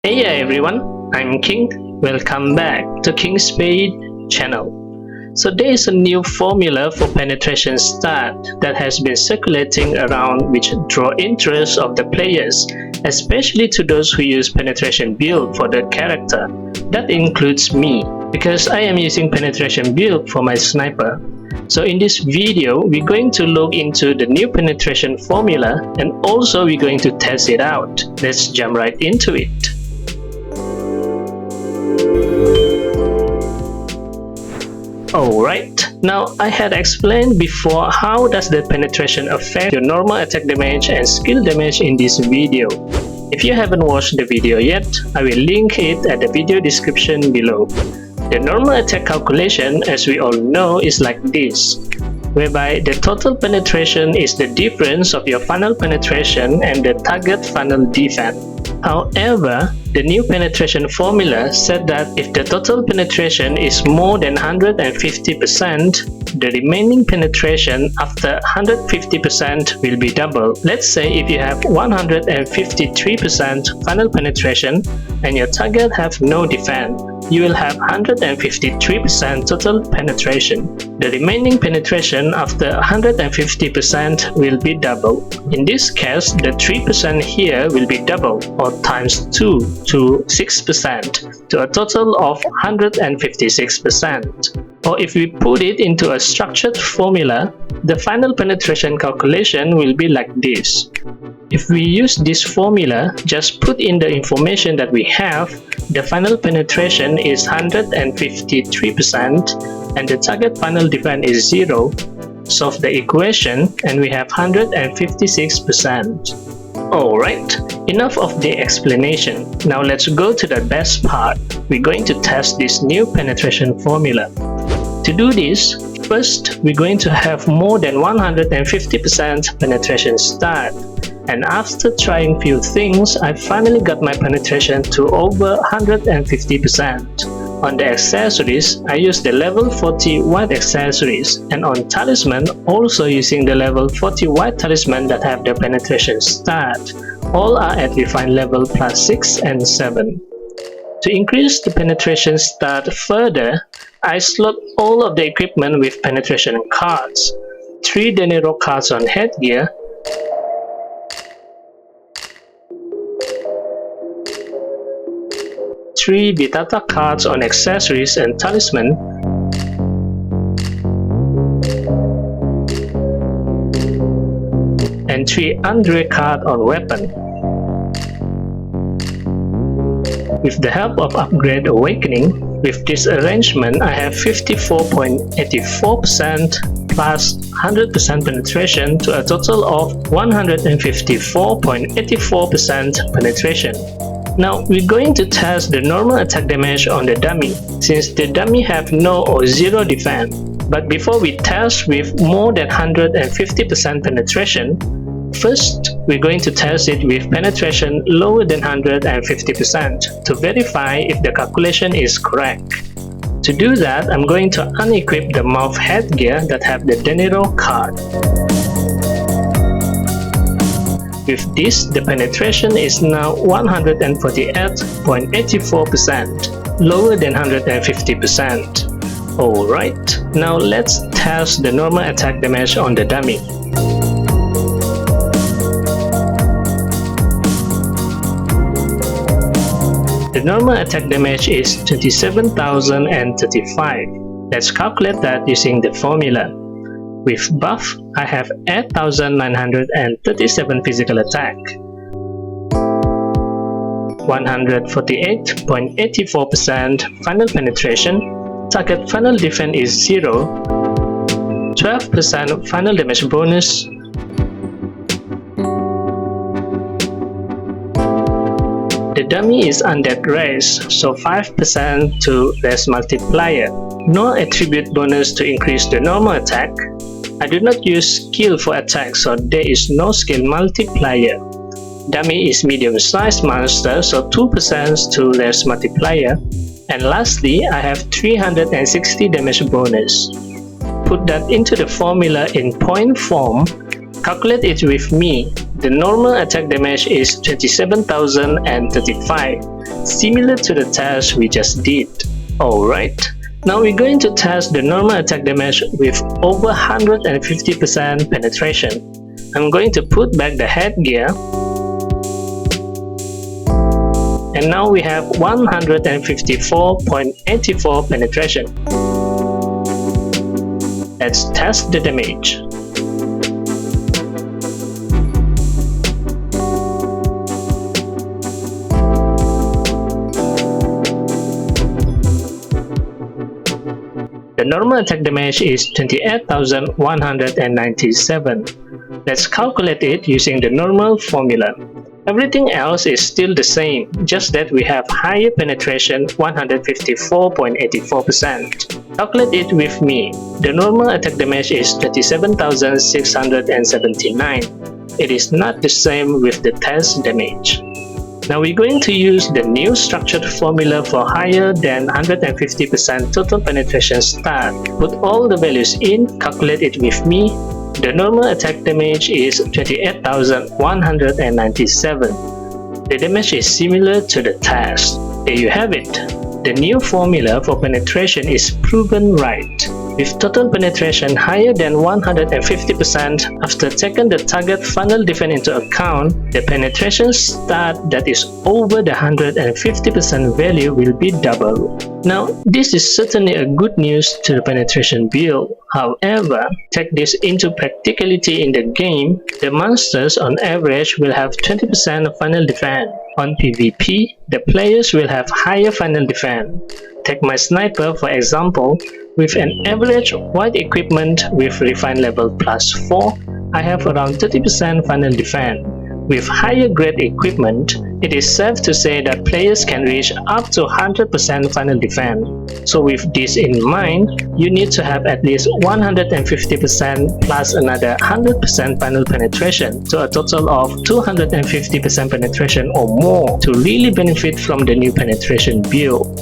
Hey everyone, I'm King. Welcome back to King Spade channel. So there is a new formula for penetration stat that has been circulating around which draw interest of the players, especially to those who use penetration build for their character. That includes me, because I am using penetration build for my sniper. So in this video, we're going to look into the new penetration formula and also we're going to test it out. Let's jump right into it. Alright, now I had explained before how does the penetration affect your normal attack damage and skill damage in this video. If you haven't watched the video yet, I will link it at the video description below. The normal attack calculation, as we all know, is like this, whereby the total penetration is the difference of your funnel penetration and the target funnel defense. However, the new penetration formula said that if the total penetration is more than 150%, the remaining penetration after 150% will be double. Let's say if you have 153% funnel penetration and your target have no defense, you will have 153% total penetration. The remaining penetration after 150% will be double. In this case, the 3% here will be double, or times 2 to 6%, to a total of 156%. Or if we put it into a structured formula, the final penetration calculation will be like this. If we use this formula, just put in the information that we have, the final penetration is 153% and the target funnel defense is 0. Solve the equation and we have 156%. Alright, enough of the explanation. Now let's go to the best part. We're going to test this new penetration formula. To do this, first we're going to have more than 150% penetration start. And after trying few things, I finally got my penetration to over 150%. On the accessories, I used the level 40 white accessories, and on talisman, also using the level 40 white talisman that have the penetration start. All are at refined level plus 6 and 7. To increase the penetration start further, I slot all of the equipment with penetration cards. 3 Ragnarok cards on headgear, 3 Vitata cards on accessories and talisman, and 3 Andre card on weapon. With the help of Upgrade Awakening, with this arrangement I have 54.84% plus 100% penetration to a total of 154.84% penetration. Now we're going to test the normal attack damage on the dummy, since the dummy have no or zero defense. But before we test with more than 150% penetration, first we're going to test it with penetration lower than 150% to verify if the calculation is correct. To do that, I'm going to unequip the mouth headgear that have the Ragnarok card. With this, the penetration is now 148.84%, lower than 150%. Alright, now let's test the normal attack damage on the dummy. The normal attack damage is 27,035. Let's calculate that using the formula. With buff, I have 8,937 physical attack, 148.84% final penetration, target funnel defense is 0, 12% final damage bonus, the dummy is undead race, so 5% to race multiplier, no attribute bonus to increase the normal attack. I do not use skill for attack, so there is no skill multiplier. Dummy is medium-sized monster, so 2% to race multiplier. And lastly, I have 360 damage bonus. Put that into the formula in point form, calculate it with me. The normal attack damage is 27,035, similar to the test we just did. Alright, now we're going to test the normal attack damage with over 150% penetration. I'm going to put back the headgear. And now we have 154.84 penetration. Let's test the damage. The normal attack damage is 28,197. Let's calculate it using the normal formula. Everything else is still the same, just that we have higher penetration, 154.84%. Calculate it with me. The normal attack damage is 27,679. It is not the same with the test damage. Now we're going to use the new structured formula for higher than 150% total penetration start. Put all the values in, calculate it with me. The normal attack damage is 28,197. The damage is similar to the test. There you have it. The new formula for penetration is proven right. With total penetration higher than 150% after taking the target funnel defense into account, the penetration start that is over the 150% value will be double. Now, this is certainly a good news to the penetration build. However, take this into practicality in the game, the monsters on average will have 20% funnel defense. On PvP, the players will have higher funnel defense. Take my sniper for example. With an average white equipment with refine level +4, I have around 30% funnel defense. With higher grade equipment, it is safe to say that players can reach up to 100% funnel defense. So with this in mind, you need to have at least 150% plus another 100% funnel penetration to a total of 250% penetration or more to really benefit from the new penetration build.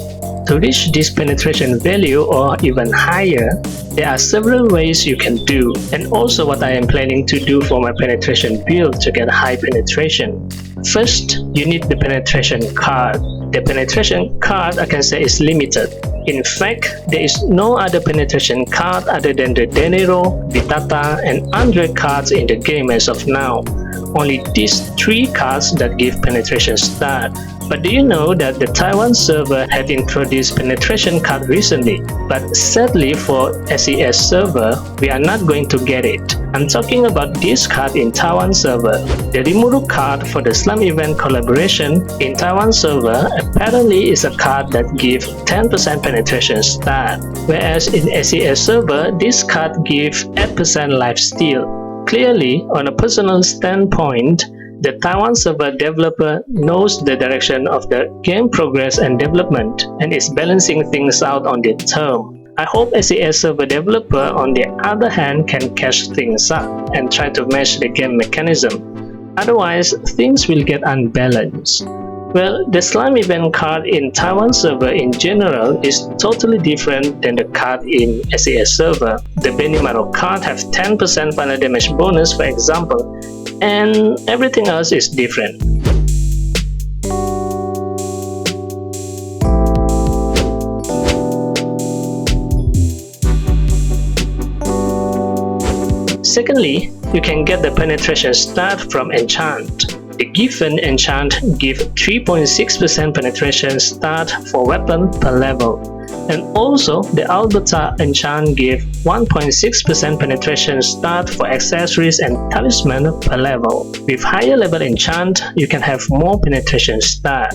To reach this penetration value or even higher, there are several ways you can do, and also what I am planning to do for my penetration build to get high penetration. First, you need the penetration card. The penetration card I can say is limited. In fact, there is no other penetration card other than the De Niro, Vitata, and Andre cards in the game as of now. Only these three cards that give penetration start. But do you know that the Taiwan server had introduced penetration card recently? But sadly for SES server, we are not going to get it. I'm talking about this card in Taiwan server. The Rimuru card for the Slum event collaboration in Taiwan server apparently is a card that gives 10% penetration start. Whereas in SES server, this card gives 8% lifesteal. Clearly, on a personal standpoint, the Taiwan server developer knows the direction of the game progress and development and is balancing things out on their term. I hope SES server developer on the other hand can catch things up and try to match the game mechanism. Otherwise, things will get unbalanced. Well, the slime event card in Taiwan server in general is totally different than the card in SES server. The Benimaro card have 10% final damage bonus for example, and everything else is different. Secondly, you can get the penetration start from enchant. The given enchant give 3.6% penetration start for weapon per level. And also, the Alberta enchant give 1.6% penetration start for accessories and talisman per level. With higher level enchant, you can have more penetration start.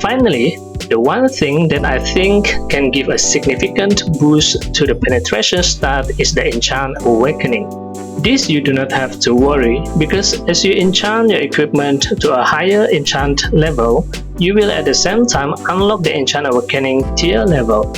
Finally, the one thing that I think can give a significant boost to the penetration start is the enchant awakening. This you do not have to worry because as you enchant your equipment to a higher enchant level, you will at the same time unlock the enchant awakening tier level.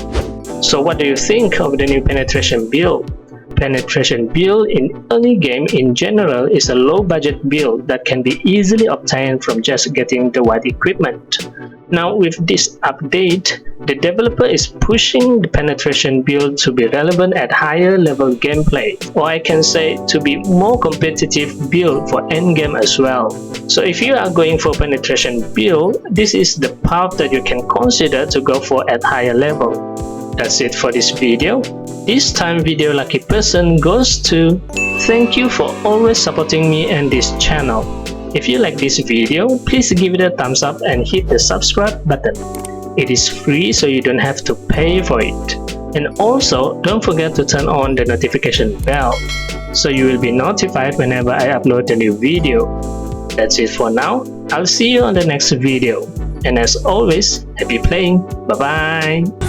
So what do you think of the new penetration build? penetration build in early game in general is a low budget build that can be easily obtained from just getting the right equipment. Now with this update, the developer is pushing the penetration build to be relevant at higher level gameplay, or I can say to be more competitive build for endgame as well. So if you are going for penetration build, this is the path that you can consider to go for at higher level. That's it for this video. This time video lucky person goes to thank you for always supporting me and this channel. If you like this video, please give it a thumbs up and hit the subscribe button. It is free, so you don't have to pay for it. And also, don't forget to turn on the notification bell, so you will be notified whenever I upload a new video. That's it for now. I'll see you on the next video. And as always, happy playing. Bye bye.